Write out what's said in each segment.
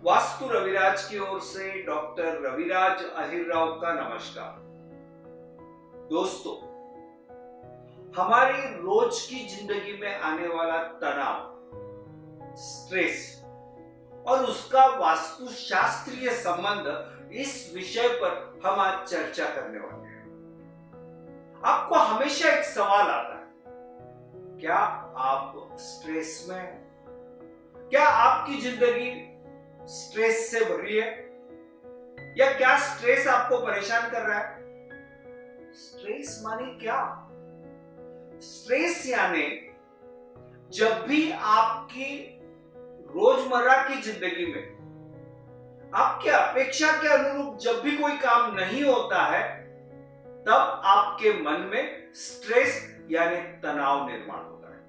वास्तु रविराज की ओर से डॉक्टर रविराज अहिरराव का नमस्कार। दोस्तों, हमारी रोज की जिंदगी में आने वाला तनाव, स्ट्रेस और उसका वास्तुशास्त्रीय संबंध, इस विषय पर हम आज चर्चा करने वाले हैं। आपको हमेशा एक सवाल आता है, क्या आप स्ट्रेस में हैं? क्या आपकी जिंदगी स्ट्रेस से भरी है? या क्या स्ट्रेस आपको परेशान कर रहा है? स्ट्रेस माने क्या? स्ट्रेस यानी जब भी आपकी रोजमर्रा की जिंदगी में आपकी अपेक्षा के अनुरूप जब भी कोई काम नहीं होता है, तब आपके मन में स्ट्रेस यानी तनाव निर्माण होता है।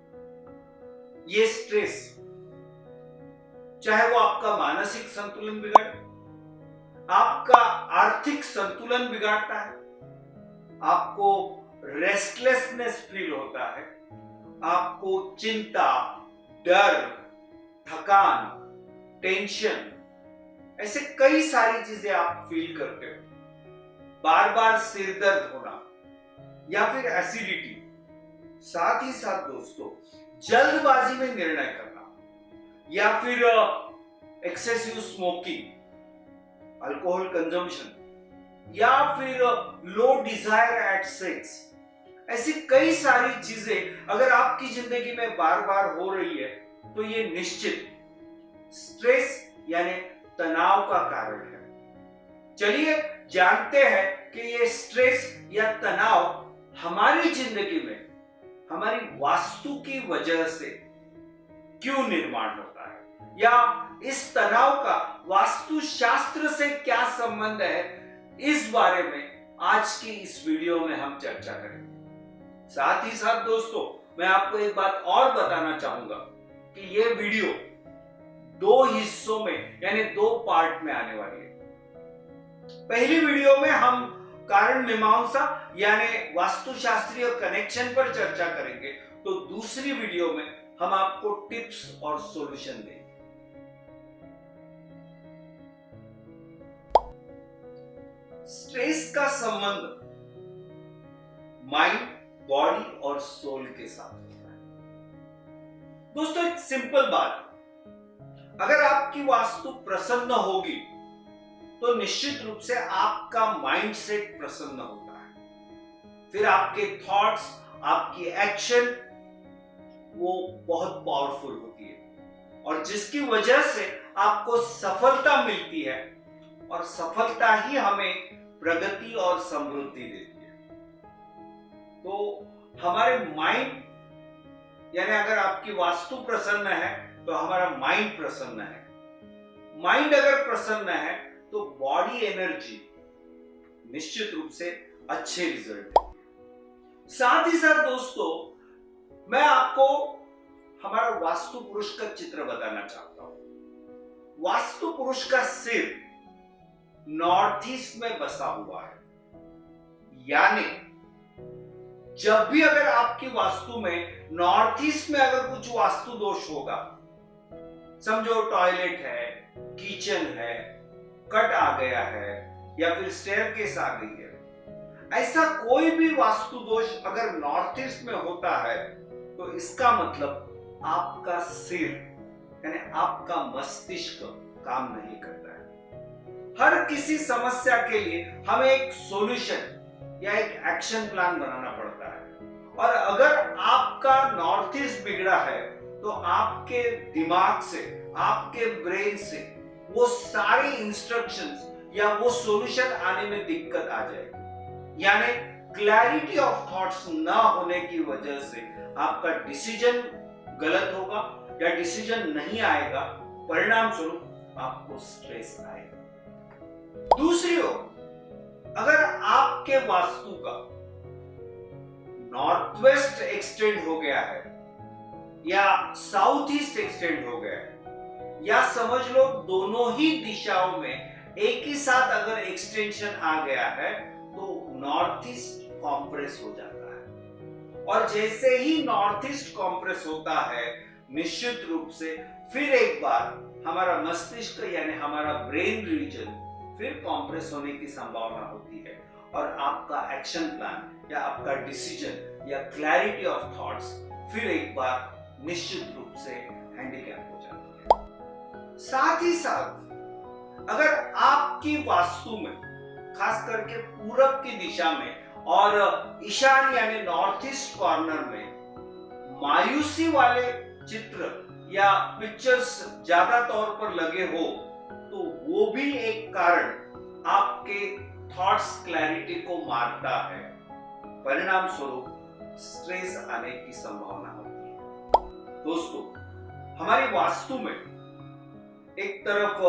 ये स्ट्रेस, चाहे वो आपका मानसिक संतुलन बिगाड़े, आपका आर्थिक संतुलन बिगाड़ता है, आपको रेस्टलेसनेस फील होता है, आपको चिंता, डर, थकान, टेंशन, ऐसे कई सारी चीजें आप फील करते हो। बार बार सिर दर्द होना या फिर एसिडिटी, साथ ही साथ दोस्तों जल्दबाजी में निर्णय करना, या फिर एक्सेसिव स्मोकिंग, अल्कोहल कंजम्पशन, या फिर लो डिजायर एट सेक्स, ऐसी कई सारी चीजें अगर आपकी जिंदगी में बार बार हो रही है तो ये निश्चित स्ट्रेस यानी तनाव का कारण है। चलिए जानते हैं कि ये स्ट्रेस या तनाव हमारी जिंदगी में हमारी वास्तु की वजह से क्यों निर्माण होता है, या इस तनाव का वास्तुशास्त्र से क्या संबंध है, इस बारे में आज की इस वीडियो में हम चर्चा करेंगे। साथ ही साथ दोस्तों, मैं आपको एक बात और बताना चाहूंगा कि ये वीडियो दो हिस्सों में यानी दो पार्ट में आने वाली है। पहली वीडियो में हम कारण मीमांसा यानी वास्तुशास्त्रीय कनेक्शन पर चर्चा करेंगे, तो दूसरी वीडियो में हम आपको टिप्स और सॉल्यूशन देंगे। स्ट्रेस का संबंध माइंड, बॉडी और सोल के साथ होता है। दोस्तों, एक सिंपल बात, अगर आपकी वास्तु प्रसन्न होगी तो निश्चित रूप से आपका माइंडसेट प्रसन्न होता है। फिर आपके थॉट्स, आपकी एक्शन वो बहुत पावरफुल होती है, और जिसकी वजह से आपको सफलता मिलती है, और सफलता ही हमें प्रगति और समृद्धि देती है। तो हमारे माइंड यानी अगर आपकी वास्तु प्रसन्न है तो हमारा माइंड प्रसन्न है। माइंड अगर प्रसन्न है तो बॉडी एनर्जी निश्चित रूप से अच्छे रिजल्ट देगी। साथ ही साथ दोस्तों, मैं आपको हमारा वास्तु पुरुष का चित्र बताना चाहता हूं। वास्तु पुरुष का सिर नॉर्थ ईस्ट में बसा हुआ है, यानी जब भी अगर आपकी वास्तु में नॉर्थ ईस्ट में अगर कुछ वास्तु दोष होगा, समझो टॉयलेट है, किचन है, कट आ गया है, या फिर स्टेयरकेस आ गई है, ऐसा कोई भी वास्तु दोष अगर नॉर्थ ईस्ट में होता है, तो इसका मतलब आपका सिर यानी आपका मस्तिष्क काम नहीं करता है। हर किसी समस्या के लिए हमें एक सॉल्यूशन या एक एक्शन प्लान बनाना पड़ता है, और अगर आपका नॉर्थ ईस्ट बिगड़ा है तो आपके दिमाग से, आपके ब्रेन से वो सारी इंस्ट्रक्शंस या वो सॉल्यूशन आने में दिक्कत आ जाएगी। यानी क्लैरिटी ऑफ थॉट्स ना होने की वजह से आपका डिसीजन गलत होगा या डिसीजन नहीं आएगा, परिणाम स्वरूप आपको स्ट्रेस आएगा। दूसरी ओर, अगर आपके वास्तु का नॉर्थ वेस्ट एक्सटेंड हो गया है या साउथ ईस्ट एक्सटेंड हो गया है, या समझ लो दोनों ही दिशाओं में एक ही साथ अगर एक्सटेंशन आ गया है, तो नॉर्थ ईस्ट कॉम्प्रेस हो जाता है। और जैसे ही नॉर्थ ईस्ट कॉम्प्रेस होता है, निश्चित रूप से फिर एक बार हमारा मस्तिष्क यानी हमारा ब्रेन रीजन फिर कॉम्प्रेस होने की संभावना होती है और आपका एक्शन प्लान या आपका डिसीजन या क्लैरिटी ऑफ थॉट्स फिर एक बार निश्चित रूप से हैंडीकैप हो जाती है। साथ ही साथ अगर आपकी वास्तु में खास करके पूरब की दिशा में और ईशान यानी नॉर्थ ईस्ट कॉर्नर में मायूसी वाले चित्र या पिक्चर्स ज्यादा तौर पर लगे हो तो वो भी एक कारण आपके थॉट्स क्लैरिटी को मारता है, परिणाम स्वरूप स्ट्रेस आने की संभावना होती है। दोस्तों, हमारी वास्तु में एक तरफ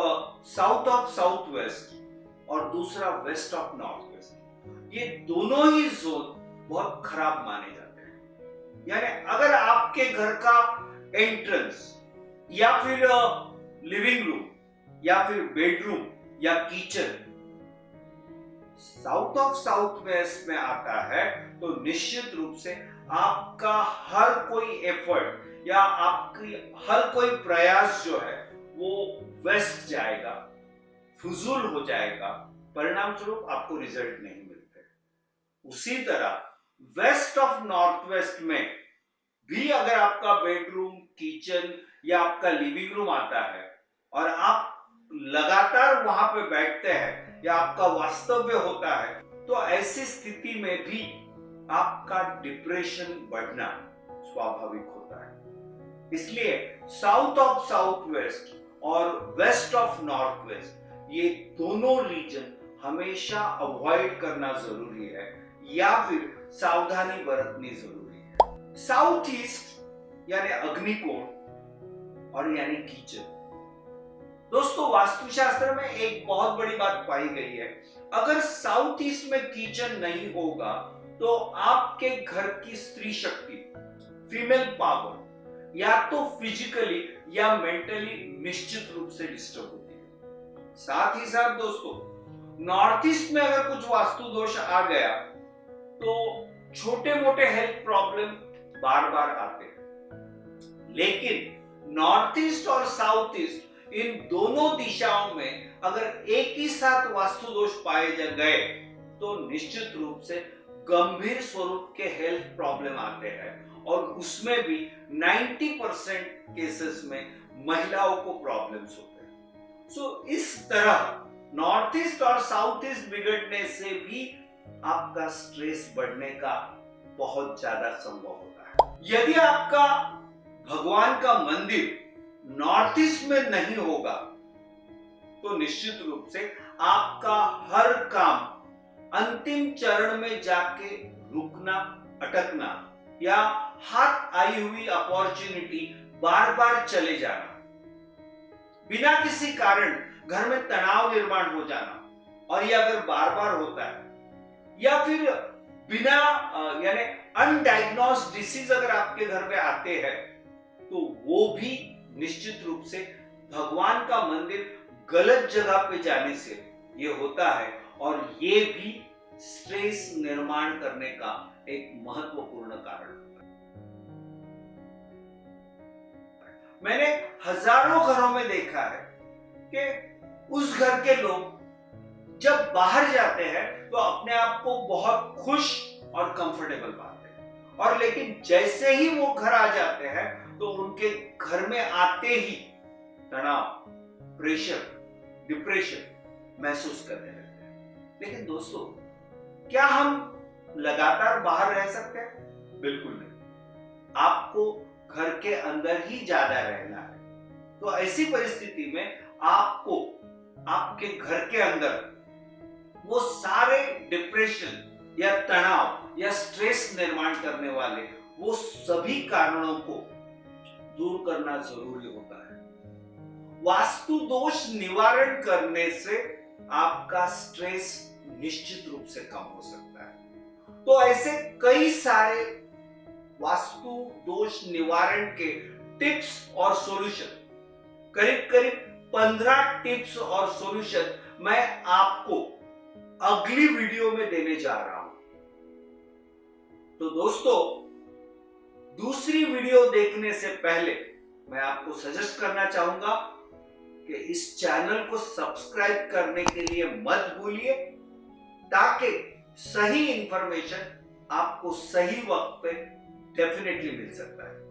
साउथ ऑफ साउथ वेस्ट और दूसरा वेस्ट ऑफ नॉर्थ वेस्ट, ये दोनों ही जोन बहुत खराब माने जाते हैं। यानी अगर आपके घर का एंट्रेंस या फिर लिविंग रूम या फिर बेडरूम या kitchen south of south west में आता है तो निश्चित रूप से आपका हर कोई एफर्ट या आपकी हर कोई प्रयास जो है वो वेस्ट जाएगा, फजूल हो जाएगा, परिणाम स्वरूप आपको रिजल्ट नहीं मिलते। उसी तरह वेस्ट ऑफ नॉर्थ वेस्ट में भी अगर आपका बेडरूम, किचन या आपका लिविंग रूम आता है और आप लगातार वहां पे बैठते हैं या आपका वास्तव्य होता है तो ऐसी स्थिति में भी आपका डिप्रेशन बढ़ना स्वाभाविक होता है। इसलिए साउथ ऑफ साउथ वेस्ट और वेस्ट ऑफ नॉर्थ वेस्ट ये दोनों रीजन हमेशा अवॉइड करना जरूरी है या फिर सावधानी बरतनी जरूरी है। साउथ ईस्ट यानी अग्निकोण और यानी किचन। दोस्तों, वास्तुशास्त्र में एक बहुत बड़ी बात पाई गई है, अगर साउथ ईस्ट में किचन नहीं होगा तो आपके घर की स्त्री शक्ति, फीमेल पावर या तो फिजिकली या मेंटली निश्चित रूप से डिस्टर्ब होती है। साथ ही साथ दोस्तों, नॉर्थ ईस्ट में अगर कुछ वास्तु दोष आ गया तो छोटे मोटे हेल्थ प्रॉब्लम बार बार आते हैं। लेकिन नॉर्थ ईस्ट और साउथ ईस्ट इन दोनों दिशाओं में अगर एक ही साथ वास्तु दोष पाए गए तो निश्चित रूप से गंभीर स्वरूप के हेल्थ प्रॉब्लम आते हैं और उसमें भी 90% केसेस में महिलाओं को प्रॉब्लम्स होते हैं। सो इस तरह नॉर्थ ईस्ट और साउथ ईस्ट बिगड़ने से भी आपका स्ट्रेस बढ़ने का बहुत ज्यादा संभव होता है। यदि आपका भगवान का मंदिर नॉर्थ ईस्ट में नहीं होगा तो निश्चित रूप से आपका हर काम अंतिम चरण में जाके रुकना, अटकना या हाथ आई हुई अपॉर्चुनिटी बार बार चले जाना, बिना किसी कारण घर में तनाव निर्माण हो जाना, और ये अगर बार बार होता है या फिर बिना यानी अनडायग्नोस्ड डिसीज अगर आपके घर में आते हैं तो वो भी निश्चित रूप से भगवान का मंदिर गलत जगह पे जाने से ये होता है और ये भी स्ट्रेस निर्माण करने का एक महत्वपूर्ण कारण होता है। मैंने हजारों घरों में देखा है कि उस घर के लोग जब बाहर जाते हैं तो अपने आप को बहुत खुश और कंफर्टेबल पाते हैं, और लेकिन जैसे ही वो घर आ जाते हैं तो उनके घर में आते ही तनाव, प्रेशर, डिप्रेशन महसूस करने लगते हैं। लेकिन दोस्तों, क्या हम लगातार बाहर रह सकते हैं? बिल्कुल नहीं। आपको घर के अंदर ही ज्यादा रहना है। तो ऐसी परिस्थिति में आपको आपके घर के अंदर वो सारे डिप्रेशन या तनाव या स्ट्रेस निर्माण करने वाले वो सभी कारणों को दूर करना जरूरी होता है। वास्तु दोष निवारण करने से आपका स्ट्रेस निश्चित रूप से कम हो सकता है। तो ऐसे कई सारे वास्तु दोष निवारण के टिप्स और सॉल्यूशन, करीब करीब 15 टिप्स और सॉल्यूशन मैं आपको अगली वीडियो में देने जा रहा हूं। तो दोस्तों, दूसरी वीडियो देखने से पहले मैं आपको सजेस्ट करना चाहूंगा कि इस चैनल को सब्सक्राइब करने के लिए मत भूलिए, ताकि सही इंफॉर्मेशन आपको सही वक्त पे डेफिनेटली मिल सकता है।